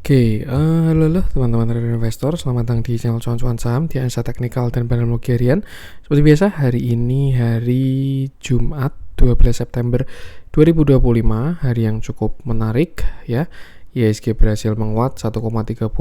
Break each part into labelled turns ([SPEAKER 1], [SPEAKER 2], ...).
[SPEAKER 1] Halo teman-teman trader investor, selamat datang di channel cuan-cuan saham di analisa teknikal dan fundamental harian. Seperti biasa, hari ini hari Jumat 12 September 2025, hari yang cukup menarik ya. IHSG berhasil menguat 1,37%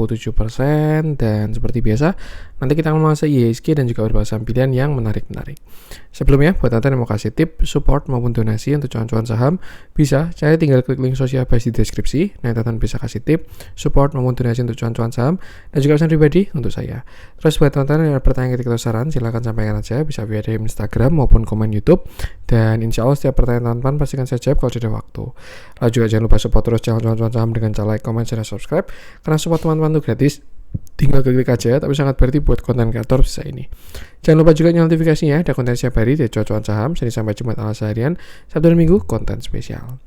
[SPEAKER 1] dan seperti biasa nanti kita akan membahas IHSG dan juga beberapa saham pilihan yang menarik-menarik. Sebelumnya, buat anda yang mau kasih tip, support maupun donasi untuk cuan-cuan saham, bisa saya tinggal klik link sosial base di deskripsi. Nah, teman bisa kasih tip, support maupun donasi untuk cuan-cuan saham dan juga pesan pribadi untuk saya. Terus buat teman-teman yang ada pertanyaan ketika saran, silahkan sampaikan aja, bisa via DM Instagram maupun komen YouTube. Dan insya Allah setiap pertanyaan teman-teman pastikan saya jawab kalau sudah waktu. Lalu juga jangan lupa support terus channel cuan-cuan saham dengan cara like, comment, dan subscribe. Karena support teman-teman itu gratis, tinggal klik aja, tapi sangat berarti buat konten kreator bisa ini. Jangan lupa juga nyalakan notifikasinya, ada konten setiap hari dari cuan-cuan saham, Senin sampai Jumat analisa harian, Sabtu dan Minggu konten spesial.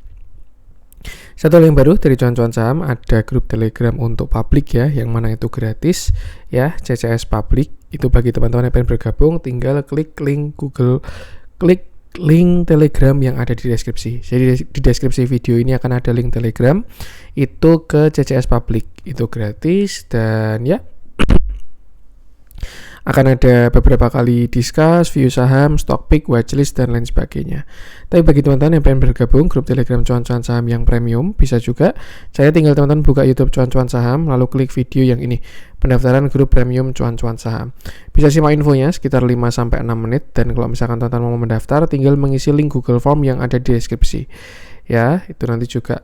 [SPEAKER 1] Satu hal yang baru dari cuan-cuan saham, ada grup Telegram untuk publik ya, yang mana itu gratis ya, CCS publik. Itu bagi teman-teman yang pengen bergabung, tinggal klik link link Telegram yang ada di deskripsi. Jadi di deskripsi video ini akan ada link Telegram itu ke CCS publik. Itu gratis dan ya akan ada beberapa kali discuss, view saham, stock pick, watchlist, dan lain sebagainya. Tapi bagi teman-teman yang pengen bergabung grup Telegram cuan-cuan saham yang premium, bisa juga. Saya tinggal teman-teman buka YouTube cuan-cuan saham, lalu klik video yang ini, pendaftaran grup premium cuan-cuan saham. Bisa simak infonya sekitar 5-6 menit, dan kalau misalkan teman-teman mau mendaftar, tinggal mengisi link Google Form yang ada di deskripsi. Ya, itu nanti juga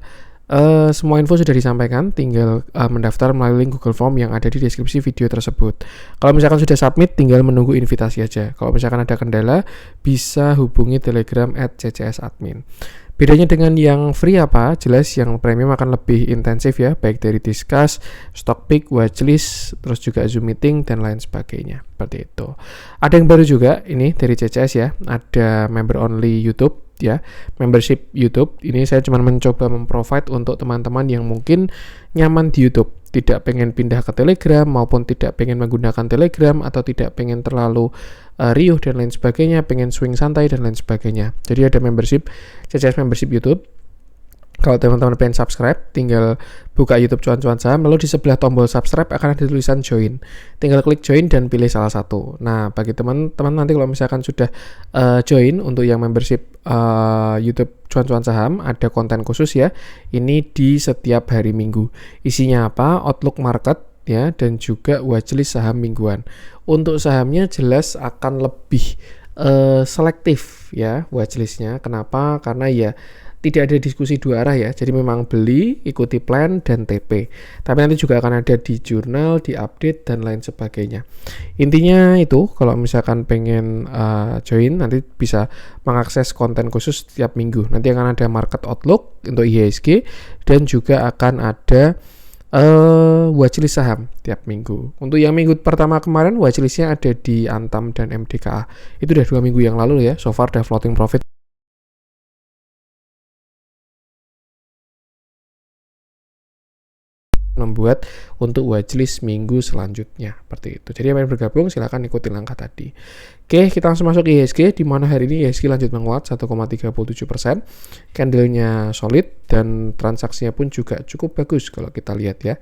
[SPEAKER 1] semua info sudah disampaikan, tinggal mendaftar melalui link Google Form yang ada di deskripsi video tersebut. Kalau misalkan sudah submit, tinggal menunggu invitasi aja. Kalau misalkan ada kendala, bisa hubungi Telegram @ccs-admin. Bedanya dengan yang free apa? Jelas yang premium akan lebih intensif ya, baik dari discuss, stock pick, watchlist, terus juga Zoom meeting, dan lain sebagainya. Seperti itu. Ada yang baru juga, ini dari CCS ya, ada member only YouTube ya, membership YouTube. Ini saya cuma mencoba memprovide untuk teman-teman yang mungkin nyaman di YouTube, tidak pengen pindah ke Telegram maupun tidak pengen menggunakan Telegram atau tidak pengen terlalu riuh dan lain sebagainya, pengen swing santai dan lain sebagainya. Jadi ada membership, CCS membership YouTube. Kalau teman-teman pengen subscribe, tinggal buka YouTube cuan-cuan saham, lalu di sebelah tombol subscribe akan ada tulisan join. Tinggal klik join dan pilih salah satu. Nah, bagi teman-teman nanti kalau misalkan sudah join untuk yang membership YouTube cuan-cuan saham, ada konten khusus ya. Ini di setiap hari Minggu. Isinya apa? Outlook market ya, dan juga watchlist saham mingguan. Untuk sahamnya jelas akan lebih selektif ya watchlistnya. Kenapa? Karena ya tidak ada diskusi dua arah ya, jadi memang beli, ikuti plan, dan TP. Tapi nanti juga akan ada di jurnal, di update, dan lain sebagainya. Intinya itu, kalau misalkan pengen join, nanti bisa mengakses konten khusus setiap minggu. Nanti akan ada market outlook untuk IHSG, dan juga akan ada watchlist saham tiap minggu. Untuk yang minggu pertama kemarin, watchlistnya ada di Antam dan MDKA. Itu udah 2 minggu yang lalu ya, so far udah floating profit. Membuat untuk watchlist minggu selanjutnya seperti itu. Jadi yang ingin bergabung silahkan ikuti langkah tadi. Oke, kita langsung masuk ke IHSG, di mana hari ini IHSG lanjut menguat 1,37%. Candlenya solid dan transaksinya pun juga cukup bagus kalau kita lihat ya.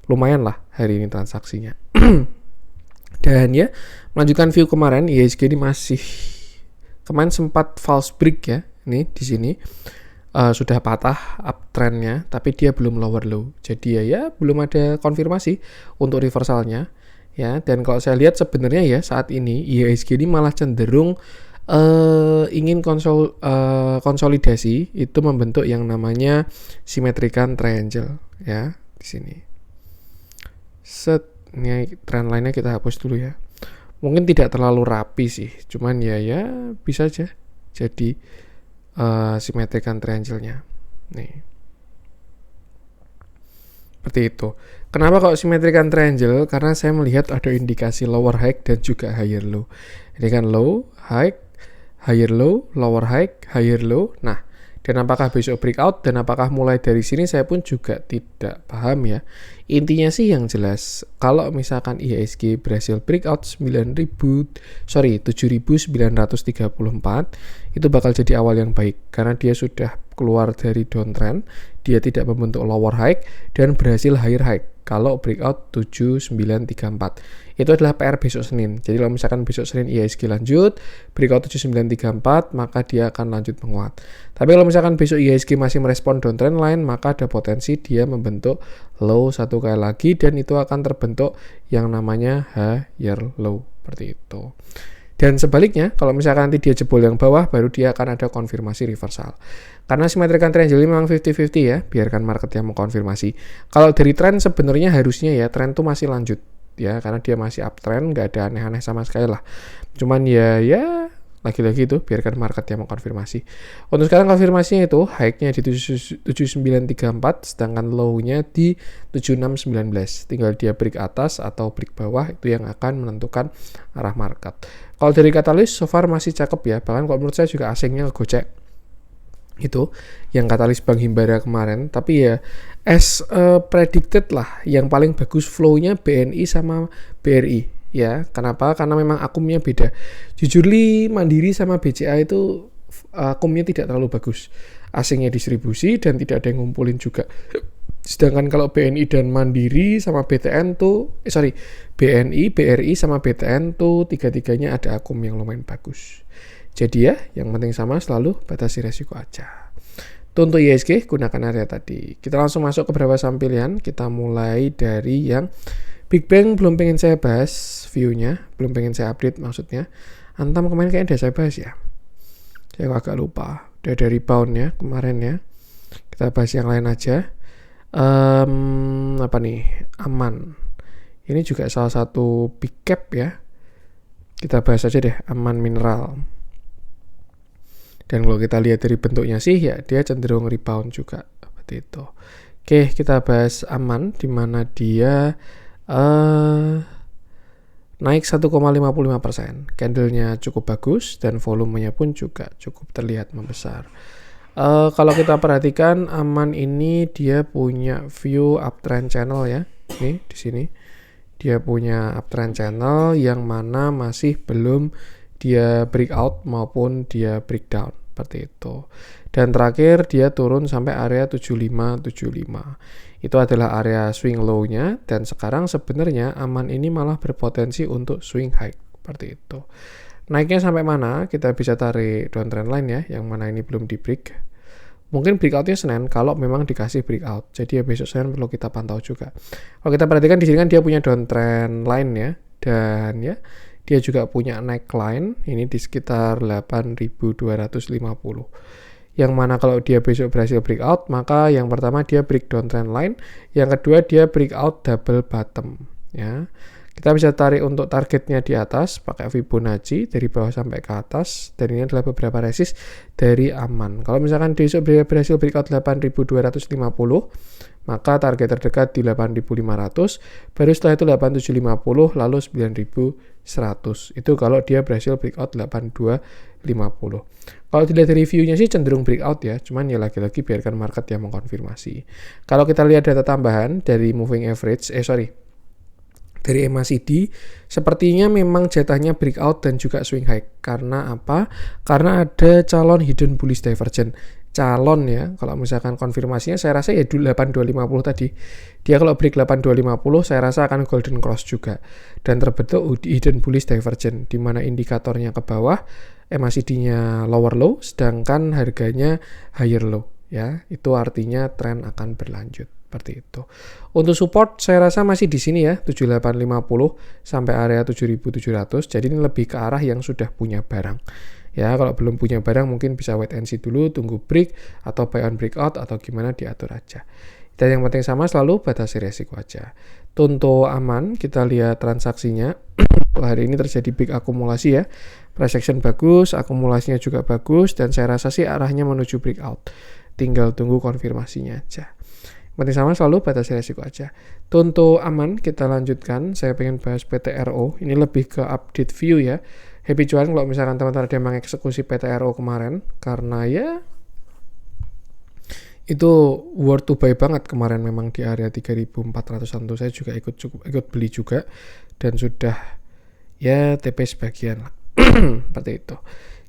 [SPEAKER 1] Lumayan lah hari ini transaksinya. Dan ya, melanjutkan view kemarin, IHSG ini masih kemarin sempat false break ya. Ini di sini. Sudah patah uptrendnya, tapi dia belum lower low. Jadi ya belum ada konfirmasi untuk reversalnya ya. Dan kalau saya lihat sebenarnya ya saat ini IHSG ini malah cenderung ingin konsolidasi, itu membentuk yang namanya symmetrical triangle ya di sini. Ini trend line-nya kita hapus dulu ya. Mungkin tidak terlalu rapi sih, cuman ya bisa aja jadi symmetrical triangle-nya. Nih. Seperti itu. Kenapa kok symmetrical triangle? Karena saya melihat ada indikasi lower high dan juga higher low. Ini kan low, high, higher low, lower high, higher low. Nah, dan apakah besok breakout dan apakah mulai dari sini saya pun juga tidak paham ya. Intinya sih yang jelas, kalau misalkan IHSG berhasil breakout 7.934, itu bakal jadi awal yang baik karena dia sudah keluar dari downtrend, dia tidak membentuk lower high dan berhasil higher high kalau breakout 7934. Itu adalah PR besok Senin. Jadi kalau misalkan besok Senin IHSG lanjut breakout 7934, maka dia akan lanjut menguat. Tapi kalau misalkan besok IHSG masih merespon downtrend line, maka ada potensi dia membentuk low satu kali lagi dan itu akan terbentuk yang namanya higher low seperti itu. Dan sebaliknya, kalau misalkan nanti dia jebol yang bawah, baru dia akan ada konfirmasi reversal. Karena symmetrical triangle ini memang 50-50 ya, biarkan market yang mengkonfirmasi. Kalau dari tren sebenarnya harusnya ya, tren itu masih lanjut ya, karena dia masih uptrend, nggak ada aneh-aneh sama sekali lah. Cuman ya lagi-lagi itu biarkan market yang mengkonfirmasi. Untuk sekarang konfirmasinya itu high-nya di 7934, sedangkan low-nya di 7619. Tinggal dia break atas atau break bawah, itu yang akan menentukan arah market. Kalau dari katalis so far masih cakep ya, bahkan kalau menurut saya juga asingnya gocek itu yang katalis Bank Himbara kemarin. Tapi ya as predicted lah, yang paling bagus flow-nya BNI sama BRI ya. Kenapa? Karena memang akumnya beda. Jujur Mandiri sama BCA itu akumnya tidak terlalu bagus, asingnya distribusi dan tidak ada yang ngumpulin juga. Sedangkan kalau BNI dan Mandiri sama BTN tuh BNI, BRI sama BTN tuh tiga-tiganya ada akum yang lumayan bagus. Jadi ya, yang penting sama selalu batasi resiko aja. Untuk IHSG gunakan area tadi. Kita langsung masuk ke beberapa saham pilihan. Kita mulai dari yang Big Bang belum pengen saya bahas view-nya, belum pengen saya update maksudnya. Antam kemarin kayaknya udah saya bahas ya. Saya agak lupa. Udah dari rebound ya kemarin ya. Kita bahas yang lain aja. Apa nih? Aman. Ini juga salah satu big cap ya. Kita bahas aja deh, Aman Mineral. Dan kalau kita lihat dari bentuknya sih ya dia cenderung rebound juga seperti itu. Oke, kita bahas Aman di mana dia naik 1,55%. Candlenya cukup bagus dan volumenya pun juga cukup terlihat membesar. Kalau kita perhatikan Aman ini dia punya view uptrend channel ya. Nih di sini dia punya uptrend channel yang mana masih belum dia breakout maupun dia breakdown seperti itu. Dan terakhir dia turun sampai area 7575. Itu adalah area swing low-nya dan sekarang sebenarnya Aman ini malah berpotensi untuk swing high seperti itu. Naiknya sampai mana? Kita bisa tarik downtrend line ya, yang mana ini belum di break. Mungkin breakoutnya Senin kalau memang dikasih breakout. Jadi ya besok Senin perlu kita pantau juga. Kalau kita perhatikan di sini kan dia punya downtrend line ya, dan ya dia juga punya neckline ini di sekitar 8.250. Yang mana kalau dia besok berhasil breakout, maka yang pertama dia break downtrend line, yang kedua dia breakout double bottom ya. Kita bisa tarik untuk targetnya di atas pakai Fibonacci dari bawah sampai ke atas, dan ini adalah beberapa resist dari Aman. Kalau misalkan besok berhasil breakout 8.250, maka target terdekat di 8.500, baru setelah itu 8.750, lalu 9.100. Itu kalau dia berhasil breakout 8.250. Kalau dilihat dari view-nya sih cenderung breakout ya, cuman ya lagi-lagi biarkan market yang mengkonfirmasi. Kalau kita lihat data tambahan dari moving average, dari MACD, sepertinya memang jatahnya breakout dan juga swing high. Karena apa? Karena ada calon hidden bullish divergence. Calon ya, kalau misalkan konfirmasinya saya rasa ya 8250 tadi. Dia kalau break 8250 saya rasa akan golden cross juga. Dan terbentuk hidden bullish divergence, di mana indikatornya ke bawah, MACD-nya lower low, sedangkan harganya higher low. Ya, itu artinya tren akan berlanjut. Seperti itu. Untuk support saya rasa masih di sini ya, 7850 sampai area 7700. Jadi ini lebih ke arah yang sudah punya barang. Ya, kalau belum punya barang mungkin bisa wait and see dulu, tunggu break atau buy on breakout atau gimana diatur aja. Dan yang penting sama selalu batasi resiko aja. Untuk Aman, kita lihat transaksinya. Hari ini terjadi big akumulasi ya. Price action bagus, akumulasinya juga bagus, dan saya rasa sih arahnya menuju breakout. Tinggal tunggu konfirmasinya aja. Penting sama selalu batasi resiko aja. Untuk Aman kita lanjutkan. Saya pengen bahas PTRO. Ini lebih ke update view ya. Happy cuan kalau misalkan teman-teman ada yang mengeksekusi PTRO kemarin, karena ya itu worth to buy banget kemarin, memang di area 3.400-an tuh saya juga ikut beli juga dan sudah ya TP sebagian lah. Seperti itu.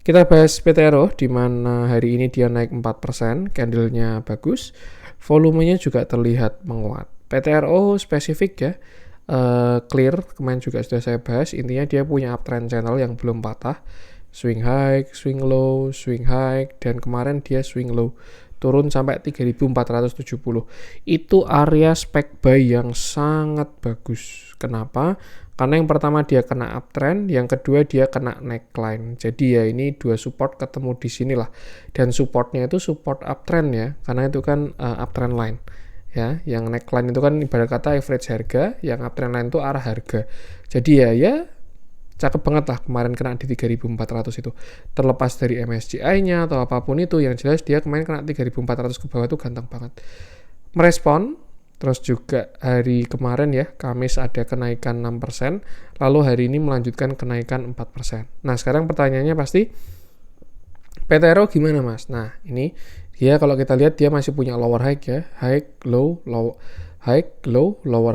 [SPEAKER 1] Kita bahas PTRO di mana hari ini dia naik 4%, candlenya bagus, volumenya juga terlihat menguat. PTRO spesifik ya, clear, kemarin juga sudah saya bahas, intinya dia punya uptrend channel yang belum patah, swing high, swing low, swing high, dan kemarin dia swing low, turun sampai 3.470. Itu area spec buy yang sangat bagus. Kenapa? Karena yang pertama dia kena uptrend, yang kedua dia kena neckline. Jadi ya ini dua support ketemu di sinilah. Dan supportnya itu support uptrend ya, karena itu kan uptrend line. Ya, yang neckline itu kan ibarat kata average harga, yang uptrend line itu arah harga. Jadi ya cakep banget lah kemarin kena di 3.400 itu. Terlepas dari MSCI-nya atau apapun itu, yang jelas dia kemarin kena 3.400 ke bawah itu ganteng banget. Merespon, terus juga hari kemarin ya, Kamis ada kenaikan 6%, lalu hari ini melanjutkan kenaikan 4%. Nah, sekarang pertanyaannya pasti, PTRO gimana mas? Nah, ini dia kalau kita lihat dia masih punya lower high ya, high, low, lower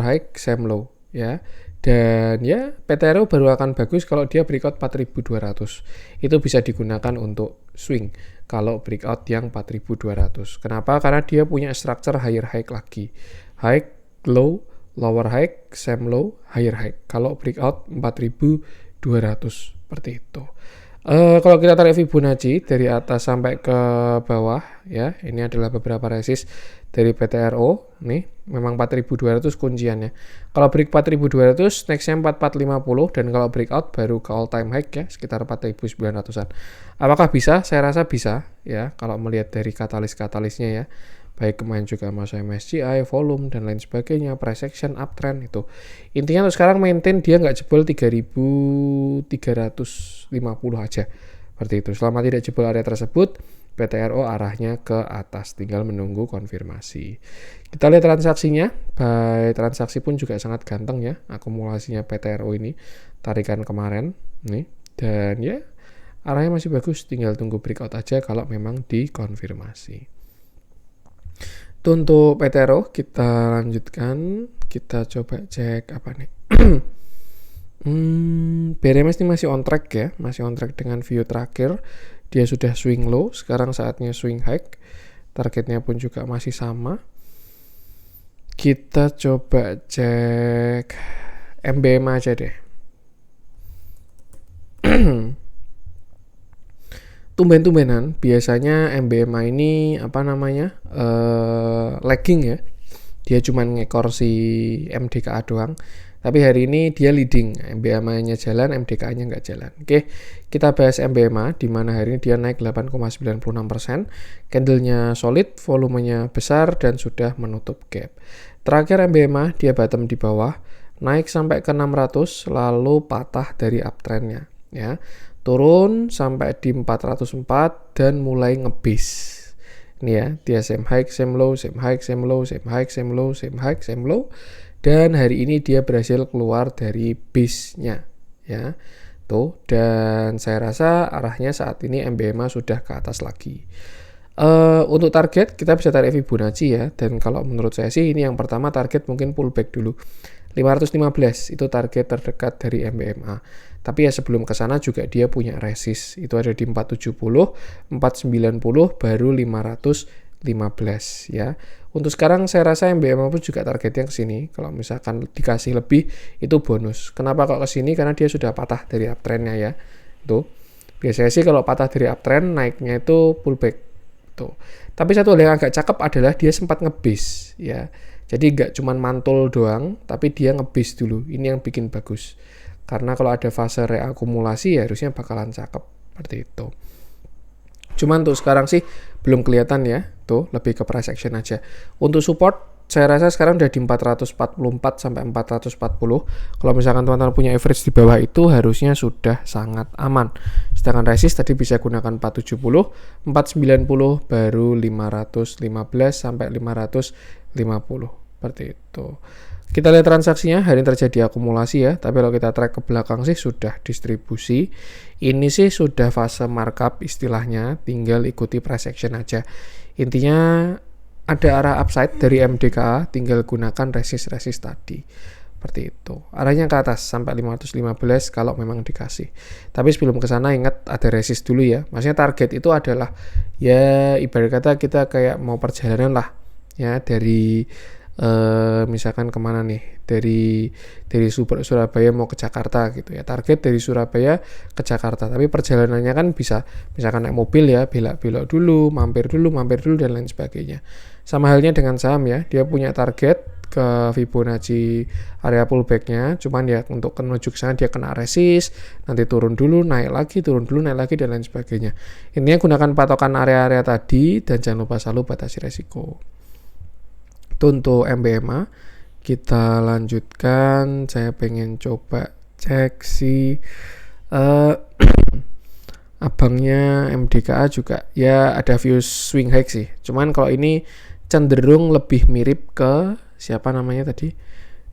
[SPEAKER 1] high, same low ya. Dan ya PTRO baru akan bagus kalau dia breakout 4.200. Itu bisa digunakan untuk swing kalau breakout yang 4.200. Kenapa? Karena dia punya structure higher high lagi. High, low, lower high, same low, higher high. Kalau breakout 4.200 seperti itu. Kalau kita tarik Fibonacci dari atas sampai ke bawah ya, ini adalah beberapa resist dari PTRO nih, memang 4.200 kunciannya. Kalau break 4.200 nextnya 4.450, dan kalau breakout baru ke all time high ya, sekitar 4.900an. Apakah bisa? Saya rasa bisa ya, kalau melihat dari katalis-katalisnya ya, baik kemarin juga masuk MSCI, volume dan lain sebagainya, price action, uptrend itu. Intinya untuk sekarang maintain dia nggak jebol 3.350 aja. Seperti itu. Selama tidak jebol area tersebut, PTRO arahnya ke atas, tinggal menunggu konfirmasi. Kita lihat transaksinya, by transaksi pun juga sangat ganteng ya, akumulasinya PTRO ini, tarikan kemarin nih, dan ya arahnya masih bagus, tinggal tunggu breakout aja kalau memang dikonfirmasi. Untuk PTRO kita lanjutkan, kita coba cek apa nih. BRMS ini masih on track ya, masih on track dengan view terakhir. Dia sudah swing low, sekarang saatnya swing high. Targetnya pun juga masih sama. Kita coba cek MBMA aja deh. Tumben-tumbenan biasanya MBMA ini lagging ya, dia cuman ngekor si MDKA doang, tapi hari ini dia leading, MBMA-nya jalan, MDKA-nya nggak jalan. Oke, kita bahas MBMA di mana hari ini dia naik 8,96%, candlenya solid, volumenya besar dan sudah menutup gap. Terakhir MBMA dia bottom di bawah, naik sampai ke 600 lalu patah dari uptrendnya ya. Turun sampai di 404 dan mulai ngebis. Ini ya, dia same high, same low, same high, same low, same high, same low, same high, same low. Dan hari ini dia berhasil keluar dari base-nya ya. Tuh, dan saya rasa arahnya saat ini MBMA sudah ke atas lagi. Untuk target kita bisa tarik Fibonacci ya, dan kalau menurut saya sih ini yang pertama target mungkin pullback dulu. 515 itu target terdekat dari MBMA. Tapi ya sebelum ke sana juga dia punya resist. Itu ada di 470, 490 baru 515 ya. Untuk sekarang saya rasa MBMA pun juga targetnya ke sini. Kalau misalkan dikasih lebih itu bonus. Kenapa kok ke sini? Karena dia sudah patah dari uptrendnya ya. Tuh. Biasanya sih kalau patah dari uptrend naiknya itu pullback. Tuh. Tapi satu hal yang agak cakep adalah dia sempat ngebis ya. Jadi nggak cuman mantul doang, tapi dia ngebis dulu. Ini yang bikin bagus. Karena kalau ada fase reakumulasi ya harusnya bakalan cakep seperti itu. Cuman untuk sekarang sih belum kelihatan ya. Tuh, lebih ke price action aja. Untuk support saya rasa sekarang udah di 444 sampai 440. Kalau misalkan teman-teman punya average di bawah itu harusnya sudah sangat aman. Sedangkan resist tadi bisa gunakan 470, 490 baru 515 sampai 550. Seperti itu. Kita lihat transaksinya, hari ini terjadi akumulasi ya, tapi kalau kita track ke belakang sih sudah distribusi. Ini sih sudah fase markup istilahnya, tinggal ikuti price action aja. Intinya ada arah upside dari MDKA, tinggal gunakan resist tadi. Seperti itu. Arahnya ke atas sampai 515 kalau memang dikasih. Tapi sebelum ke sana ingat ada resist dulu ya. Maksudnya target itu adalah ya ibarat kata kita kayak mau perjalanan lah ya dari misalkan kemana nih, dari Surabaya mau ke Jakarta gitu ya. Target dari Surabaya ke Jakarta, tapi perjalanannya kan bisa misalkan naik mobil ya, belok-belok dulu, mampir dulu dan lain sebagainya. Sama halnya dengan saham ya, dia punya target ke Fibonacci area pullback-nya, cuman ya untuk menuju ke sana dia kena resist, nanti turun dulu, naik lagi, turun dulu, naik lagi dan lain sebagainya. Intinya gunakan patokan area-area tadi dan jangan lupa selalu batasi resiko. Untuk MBMA kita lanjutkan. Saya pengen coba cek si abangnya MDKA juga ya, ada view swing high sih, cuman kalau ini cenderung lebih mirip ke siapa namanya tadi,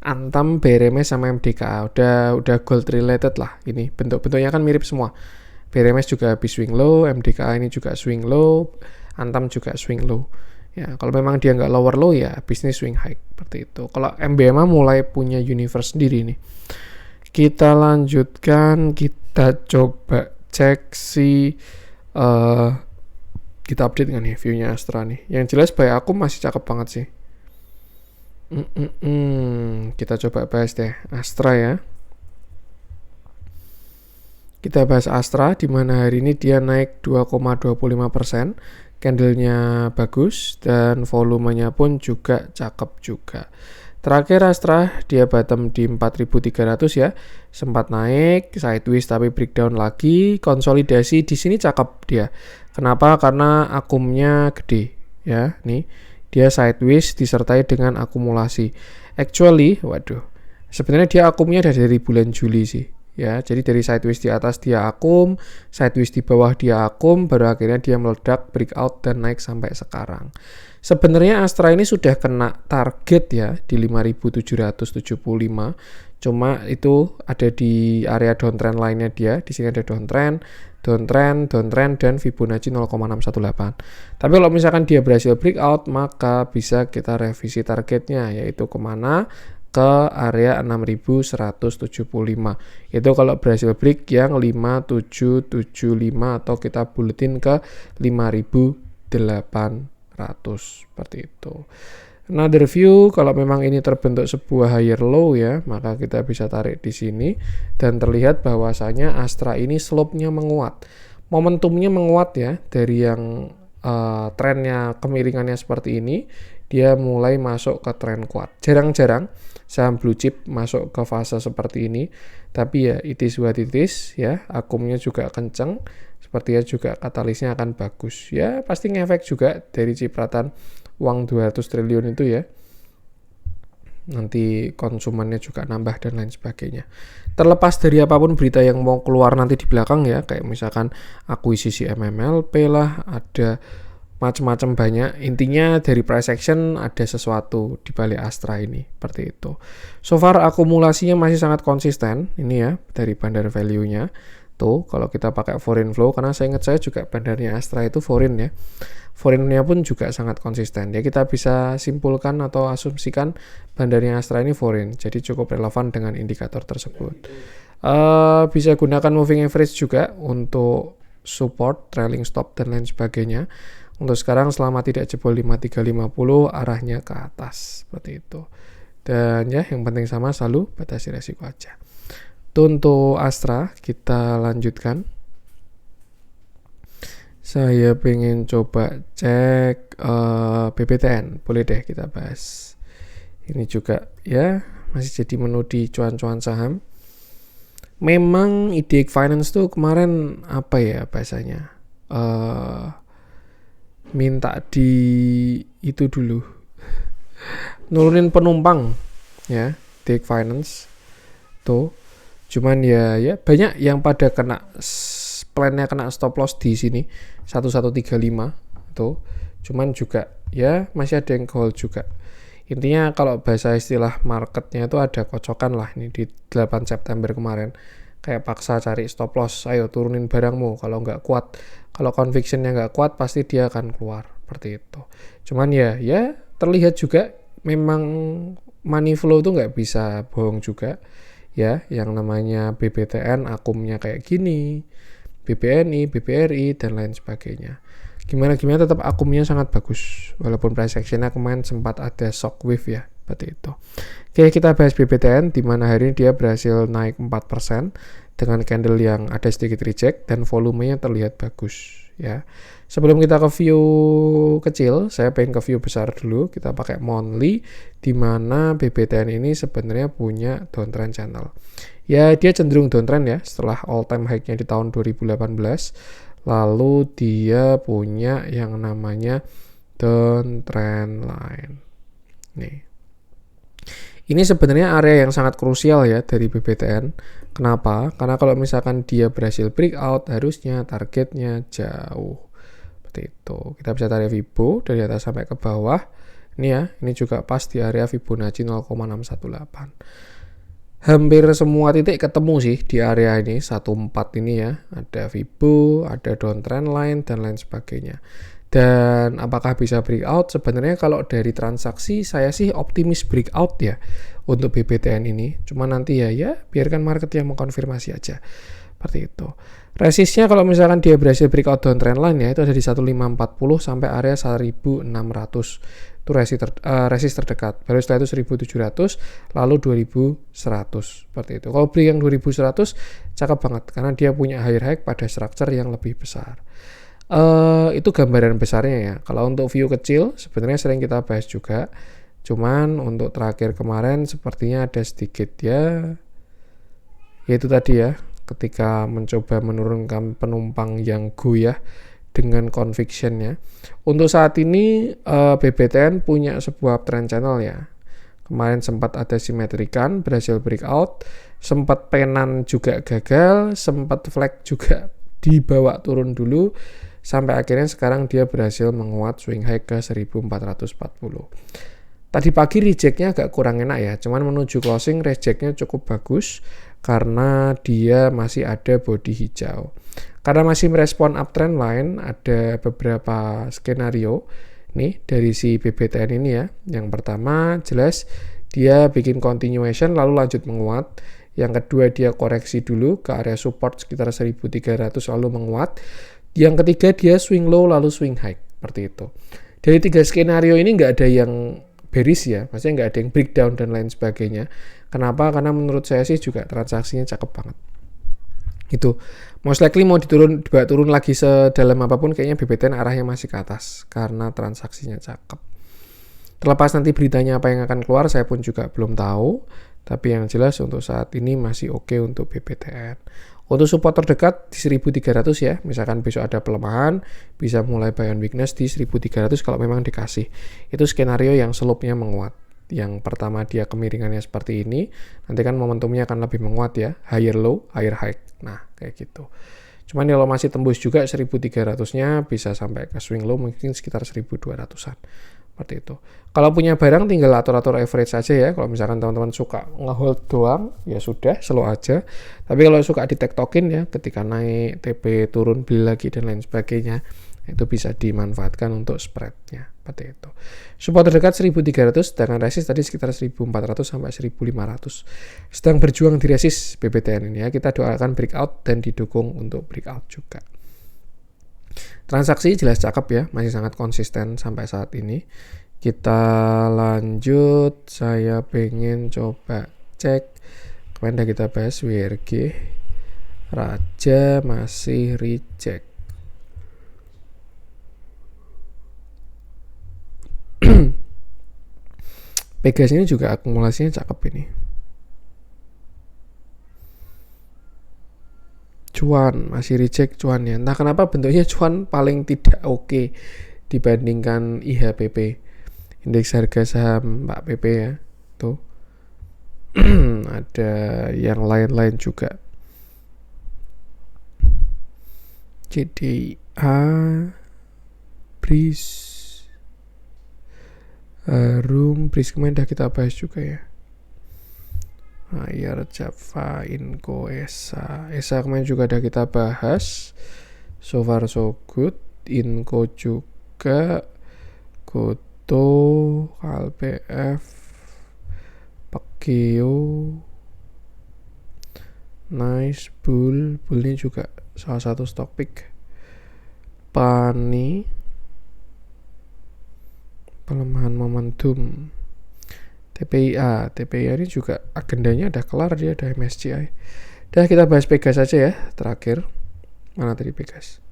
[SPEAKER 1] Antam, BRMS sama MDKA, udah gold related lah. Ini bentuk-bentuknya kan mirip semua. BRMS juga habis swing low, MDKA ini juga swing low, Antam juga swing low. Ya, kalau memang dia nggak lower low ya bisnis swing high seperti itu. Kalau MBMA mulai punya universe sendiri nih. Kita lanjutkan, kita coba cek si kita update kan nih view-nya Astra nih. Yang jelas buy aku masih cakep banget sih. Kita coba bahas deh Astra ya. Kita bahas Astra di mana hari ini dia naik 2,25%. Candlenya bagus dan volumenya pun juga cakep juga. Terakhir Astra dia bottom di 4.300 ya, sempat naik sideways tapi breakdown lagi, konsolidasi di sini cakep dia. Kenapa? Karena akumnya gede ya. Nih dia sideways disertai dengan akumulasi. Actually, waduh, sebenarnya dia akumnya dari bulan Juli sih. Ya, jadi dari sideways di atas dia akum, sideways di bawah dia akum, baru akhirnya dia meledak, breakout dan naik sampai sekarang. Sebenarnya Astra ini sudah kena target ya di 5.775. Cuma itu ada di area downtrend lainnya dia. Di sini ada downtrend dan Fibonacci 0,618. Tapi kalau misalkan dia berhasil breakout, maka bisa kita revisi targetnya, yaitu kemana? Ke area 6.175. Itu kalau berhasil break yang 5.775 atau kita buletin ke 5.800 seperti itu. Another view, kalau memang ini terbentuk sebuah higher low ya, maka kita bisa tarik di sini dan terlihat bahwasanya Astra ini slope-nya menguat. Momentumnya menguat ya, dari yang trennya kemiringannya seperti ini, dia mulai masuk ke tren kuat. Jarang-jarang saham blue chip masuk ke fase seperti ini, tapi ya it is what it is ya, akumnya juga kenceng, sepertinya juga katalisnya akan bagus ya, pasti ngefek juga dari cipratan uang 200 triliun itu ya, nanti konsumennya juga nambah dan lain sebagainya. Terlepas dari apapun berita yang mau keluar nanti di belakang ya, kayak misalkan akuisisi MMLP lah, ada macam-macam banyak. Intinya dari price action ada sesuatu di balik Astra ini, seperti itu. So far akumulasinya masih sangat konsisten ini ya, dari bandar value-nya. Tuh, kalau kita pakai foreign flow, karena saya ingat saya juga bandarnya Astra itu foreign ya. Foreign-nya pun juga sangat konsisten. Ya kita bisa simpulkan atau asumsikan bandarnya Astra ini foreign, jadi cukup relevan dengan indikator tersebut. Bisa gunakan moving average juga untuk support, trailing stop dan lain sebagainya. Untuk sekarang selama tidak jebol 5350 arahnya ke atas seperti itu. Dan ya yang penting sama selalu batasi resiko aja. Itu untuk Astra, kita lanjutkan. Saya pengen coba cek BBTN, boleh deh kita bahas. Ini juga ya masih jadi menu di cuan-cuan saham. Memang IDX Finance tuh kemarin apa ya bahasanya? Minta di itu dulu nurunin penumpang ya, IDX Finance tuh. Cuman ya banyak yang pada kena plannya, kena stop loss di sini 1135 tuh. Cuman juga ya masih ada yang hold juga. Intinya kalau bahasa istilah marketnya itu ada kocokan lah ini di 8 September kemarin. Kayak paksa cari stop loss, ayo turunin barangmu kalau nggak kuat. Kalau convictionnya nggak kuat pasti dia akan keluar seperti itu. Cuman ya terlihat juga memang money flow tuh nggak bisa bohong juga ya, yang namanya BBTN akumnya kayak gini, BBNI, BBRI dan lain sebagainya. Gimana tetap akumnya sangat bagus walaupun price actionnya kemarin sempat ada shock wave ya, seperti itu. Oke, kita bahas BBTN di mana hari ini dia berhasil naik 4% dengan candle yang ada sedikit reject dan volumenya terlihat bagus ya. Sebelum kita ke view kecil, saya pengen ke view besar dulu. Kita pakai monthly di mana BBTN ini sebenarnya punya downtrend channel. Ya, dia cenderung downtrend ya setelah all time high-nya di tahun 2018. Lalu dia punya yang namanya downtrend line. Nih. Ini sebenarnya area yang sangat krusial ya dari BBTN. Kenapa? Karena kalau misalkan dia berhasil breakout, harusnya targetnya jauh. Seperti itu. Kita bisa tarik Fibo dari atas sampai ke bawah. Ini ya, ini juga pas di area Fibonacci 0,618. Hampir semua titik ketemu sih di area ini 14 ini ya, ada Fibo, ada downtrend line dan lain sebagainya. Dan apakah bisa breakout? Sebenarnya kalau dari transaksi saya sih optimis breakout ya untuk BBTN ini. Cuma nanti ya biarkan market yang mengkonfirmasi aja. Seperti itu. Resistnya kalau misalkan dia berhasil breakout downtrend line ya, itu ada di 1540 sampai area 1600. Itu resist terdekat. Baru setelah itu 1700, lalu 2100. Seperti itu. Kalau break yang 2100 cakep banget karena dia punya higher high pada structure yang lebih besar. Itu gambaran besarnya ya. Kalau untuk view kecil sebenarnya sering kita bahas juga. Cuman untuk terakhir kemarin sepertinya ada sedikit ya. Yaitu tadi ya, ketika mencoba menurunkan penumpang yang goyah dengan convictionnya. Untuk saat ini BBTN punya sebuah trend channel ya. Kemarin sempat ada simetrikan, berhasil breakout, sempat penan juga gagal, sempat flag juga dibawa turun dulu, sampai akhirnya sekarang dia berhasil menguat swing high ke 1440. Tadi pagi rejectnya agak kurang enak ya, cuman menuju closing rejectnya cukup bagus karena dia masih ada body hijau. Karena masih merespon uptrend line, ada beberapa skenario nih dari si BBTN ini ya. Yang pertama jelas dia bikin continuation lalu lanjut menguat. Yang kedua dia koreksi dulu ke area support sekitar 1300 lalu menguat. Yang ketiga dia swing low lalu swing high, seperti itu. Dari 3 skenario ini nggak ada yang bearish ya, maksudnya nggak ada yang breakdown dan lain sebagainya. Kenapa? Karena menurut saya sih juga transaksinya cakep banget. Itu most likely mau dibawa turun lagi sedalam apapun kayaknya BBTN arahnya masih ke atas karena transaksinya cakep. Terlepas nanti beritanya apa yang akan keluar saya pun juga belum tahu, tapi yang jelas untuk saat ini masih oke untuk BBTN. Untuk support terdekat di 1300 ya, misalkan besok ada pelemahan, bisa mulai buy on weakness di 1300 kalau memang dikasih. Itu skenario yang slope-nya menguat. Yang pertama dia kemiringannya seperti ini, nanti kan momentumnya akan lebih menguat ya, higher low, higher high. Nah, kayak gitu. Cuman kalau masih tembus juga 1300-nya bisa sampai ke swing low mungkin sekitar 1200-an. Seperti itu. Kalau punya barang tinggal atur-atur average aja ya. Kalau misalkan teman-teman suka nge-hold doang, ya sudah, slow aja. Tapi kalau suka ditektokin ya, ketika naik TP turun beli lagi dan lain sebagainya, itu bisa dimanfaatkan untuk spreadnya. Seperti itu. Support terdekat 1300, sedangkan resist tadi sekitar 1400 sampai 1500. Sedang berjuang di resist BBTN ini ya. Kita doakan breakout dan didukung untuk breakout juga. Transaksi jelas cakep ya, masih sangat konsisten sampai saat ini. Kita lanjut, saya pengen coba cek. Kemarin udah kita bahas WRG, Raja masih reject. Pegas ini juga akumulasinya cakep ini. Cuan masih reject cuannya. Entah kenapa bentuknya cuan paling tidak oke dibandingkan IHPP, indeks harga saham Pak PP ya. Tuh. Ada yang lain-lain juga. JDA, BRIS, Harum, BRIS kemarin udah kita bahas juga ya. Ayer, Java, Inco, ESA kemarin juga ada kita bahas. So far so good. Inco juga, Goto, KLPF, Pekeo, Nice, Bull ini juga salah satu stock pick. Pani, pelemahan momentum. TPIA ini juga agendanya udah kelar, dia ada MSCI. Udah, kita bahas Pegas aja ya terakhir. Mana tadi Pegas?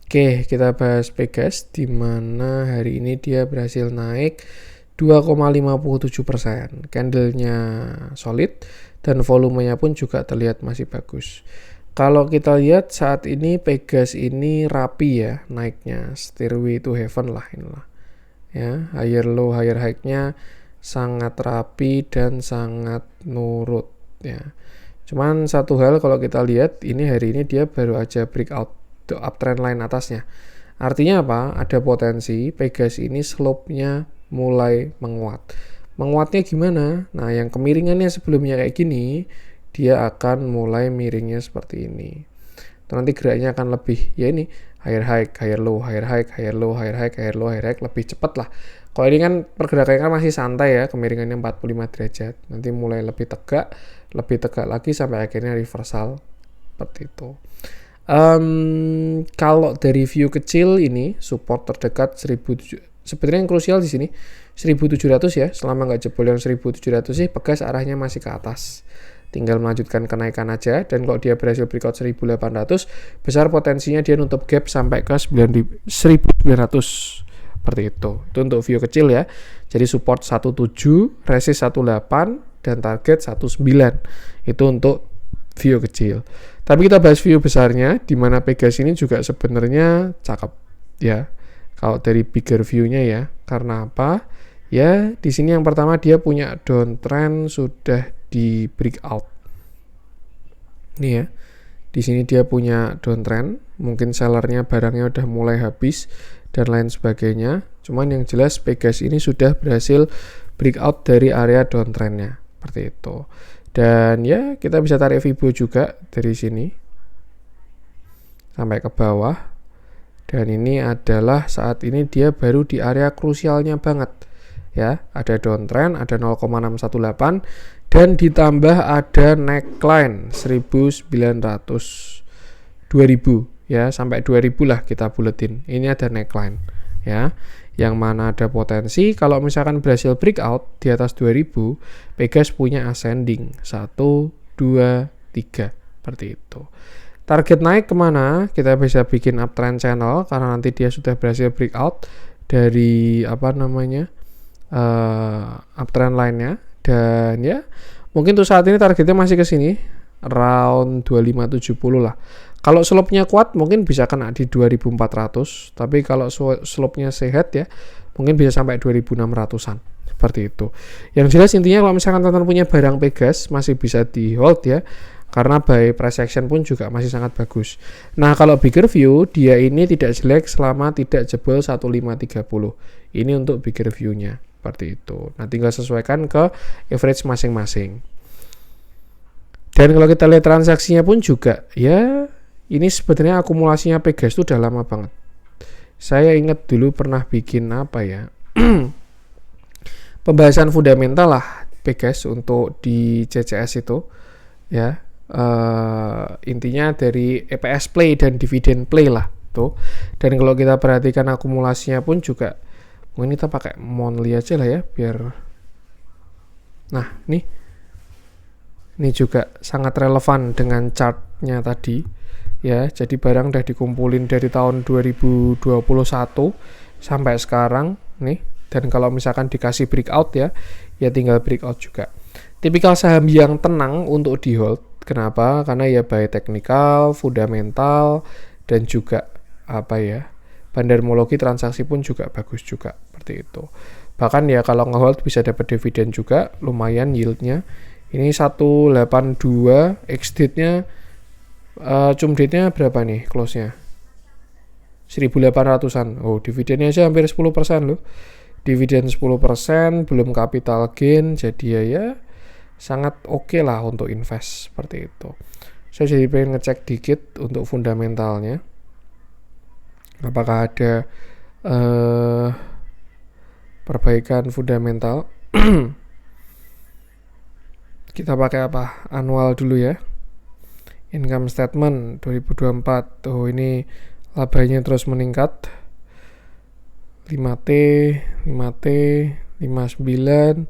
[SPEAKER 1] Oke, kita bahas Pegas, di mana hari ini dia berhasil naik 2,57%. Candlenya solid dan volumenya pun juga terlihat masih bagus. Kalau kita lihat saat ini Pegas ini rapi ya naiknya, stairway to heaven lah inilah. Ya, higher low, higher high-nya sangat rapi dan sangat nurut ya. Cuman satu hal, kalau kita lihat ini hari ini dia baru aja breakout the uptrend line atasnya. Artinya apa? Ada potensi Pegas ini slope-nya mulai menguat. Menguatnya gimana? Nah, yang kemiringannya sebelumnya kayak gini, dia akan mulai miringnya seperti ini. Nanti geraknya akan lebih, ya ini higher high, higher low, higher high, higher low, higher high, higher low, higher high, lebih cepat lah. Kalau ini kan pergerakannya kan masih santai ya, kemiringannya 45 derajat. Nanti mulai lebih tegak lagi sampai akhirnya reversal seperti itu. Kalau dari view kecil ini support terdekat 1000, sebenarnya yang krusial di sini 1700 ya. Selama nggak jebol yang 1700 sih Pegas arahnya masih ke atas. Tinggal melanjutkan kenaikan aja, dan kalau dia berhasil breakout 1800, besar potensinya dia nutup gap sampai ke 1900 seperti itu. Itu untuk view kecil ya. Jadi support 17, resist 18 dan target 19. Itu untuk view kecil. Tapi kita bahas view besarnya, di mana Pegas ini juga sebenarnya cakep ya. Kalau dari bigger view-nya ya. Karena apa? Ya, di sini yang pertama dia punya downtrend sudah di breakout. Nih ya. Di sini dia punya downtrend, mungkin sellernya barangnya udah mulai habis dan lain sebagainya. Cuman yang jelas Pegas ini sudah berhasil breakout dari area downtrendnya. Seperti itu. Dan ya, kita bisa tarik Fibo juga dari sini sampai ke bawah. Dan ini adalah saat ini dia baru di area krusialnya banget. Ya, ada downtrend, ada 0,618 dan ditambah ada neckline 1900, 2000 ya, sampai 2000 lah kita buletin. Ini ada neckline ya, yang mana ada potensi kalau misalkan berhasil breakout di atas 2000, Pegas punya ascending 1, 2, 3 seperti itu. Target naik kemana? Kita bisa bikin uptrend channel karena nanti dia sudah berhasil breakout dari uptrend line-nya. Dan ya, mungkin untuk saat ini targetnya masih ke sini, round 2570 lah. Kalau slope-nya kuat mungkin bisa kena di 2400, tapi kalau slope-nya sehat ya mungkin bisa sampai 2600-an. Seperti itu. Yang jelas intinya kalau misalkan teman-teman punya barang Pegas masih bisa di hold ya. Karena buy price action pun juga masih sangat bagus. Nah, kalau bigger view, dia ini tidak jelek selama tidak jebol 1530. Ini untuk bigger view-nya. Seperti itu. Nah, tinggal sesuaikan ke average masing-masing. Dan kalau kita lihat transaksinya pun juga, ya ini sebenarnya akumulasinya Pegas itu udah lama banget. Saya ingat dulu pernah bikin apa ya, pembahasan fundamental lah Pegas untuk di CCS itu ya. Intinya dari EPS play dan dividend play lah tuh. Dan kalau kita perhatikan akumulasinya pun juga, mungkin kita pakai monthly aja lah ya biar. Nah, ini juga sangat relevan dengan chartnya tadi ya. Jadi barang udah dikumpulin dari tahun 2021 sampai sekarang nih. Dan kalau misalkan dikasih breakout ya tinggal breakout juga. Tipikal saham yang tenang untuk di hold. Kenapa? Karena ya baik teknikal, fundamental, dan juga bandarmologi transaksi pun juga bagus juga seperti itu. Bahkan ya kalau ngehold bisa dapat dividen juga, lumayan yieldnya. Ini 182, ex-date-nya, cum date-nya berapa nih close-nya? 1800-an. Oh, dividennya aja hampir 10% loh. Dividen 10%, belum capital gain, jadi ya sangat oke lah untuk invest seperti itu. Saya jadi pengen ngecek dikit untuk fundamentalnya. apakah ada perbaikan fundamental. Kita pakai apa? Annual dulu ya. Income statement 2024. Oh, ini labanya terus meningkat. 5T, 5T, 59.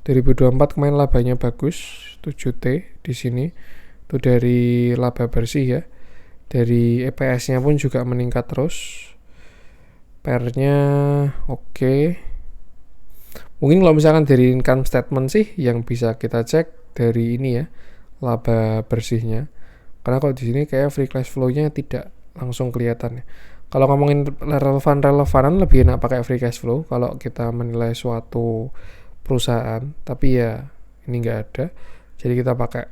[SPEAKER 1] 2024 kemarin labanya bagus, 7T di sini. Itu dari laba bersih ya. Dari EPS-nya pun juga meningkat terus. PER-nya oke. Mungkin kalau misalkan dari income statement sih yang bisa kita cek dari ini ya, laba bersihnya. Karena kalau di sini kayak free cash flow-nya tidak langsung kelihatan ya. Kalau ngomongin relevanan lebih enak pakai free cash flow kalau kita menilai suatu perusahaan, tapi ya ini nggak ada. Jadi kita pakai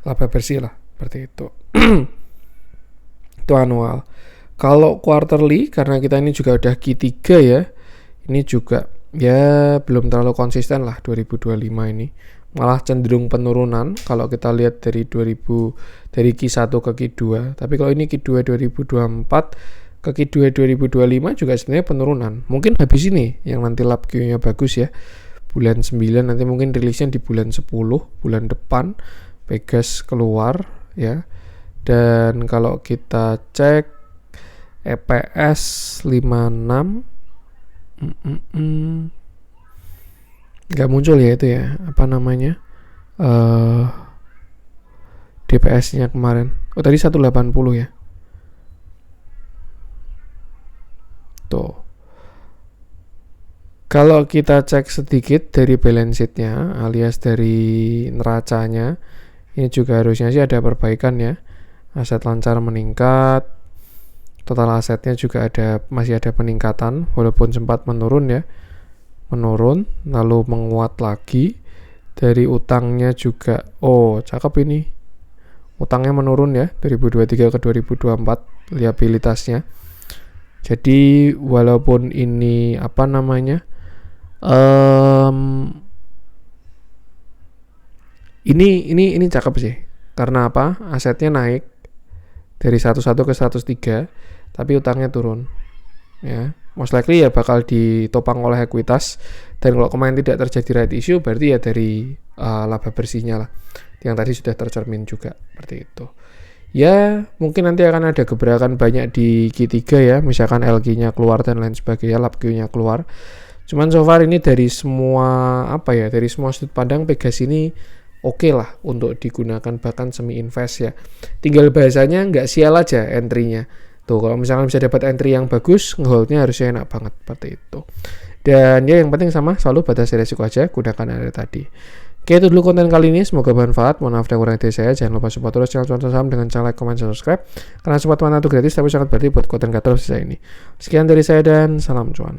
[SPEAKER 1] laba bersih lah, seperti itu. Itu annual. Kalau quarterly, karena kita ini juga udah Q3 ya, ini juga ya belum terlalu konsisten lah 2025 ini. Malah cenderung penurunan kalau kita lihat dari dari Q1 ke Q2. Tapi kalau ini Q2 2024 ke Q2 2025 juga sebenarnya penurunan. Mungkin habis ini yang nanti lab Q-nya bagus ya. Bulan 9 nanti mungkin rilisnya di bulan 10, bulan depan Pegas keluar ya. Dan kalau kita cek EPS 56 nggak muncul ya itu ya, apa namanya, DPS-nya kemarin. Oh tadi 180 ya. Tuh. Kalau kita cek sedikit dari balance sheet-nya alias dari neracanya, ini juga harusnya sih ada perbaikan ya. Aset lancar meningkat, total asetnya juga masih ada peningkatan walaupun sempat menurun ya. Menurun lalu menguat lagi. Dari utangnya juga cakep ini. Utangnya menurun ya 2023 ke 2024 liabilitasnya. Jadi walaupun ini apa namanya? Ini cakep sih. Karena apa? Asetnya naik dari 11 ke 103, tapi utangnya turun. Ya, most likely ya bakal ditopang oleh ekuitas. Dan kalau kemarin tidak terjadi right issue, berarti ya dari laba bersihnya lah. Yang tadi sudah tercermin juga seperti itu. Ya, mungkin nanti akan ada gebrakan banyak di Q3 ya, misalkan LQ-nya keluar dan lain sebagainya, lab Q-nya keluar. Cuman so far ini dari semua sudut pandang Pegas ini oke lah untuk digunakan bahkan semi invest ya. Tinggal bahasanya nggak sial aja entry-nya. Tuh kalau misalkan bisa dapat entry yang bagus, ngeholdnya harusnya enak banget seperti itu. Dan ya yang penting selalu batasi resiko aja, gunakan area tadi. Oke, itu dulu konten kali ini, semoga bermanfaat. Mohon maaf dan kurang dari saya. Jangan lupa support terus channel Cuan Saham dengan cara like, comment, dan subscribe. Karena support mana itu gratis tapi sangat berarti buat konten kreator saya ini. Sekian dari saya dan salam cuan.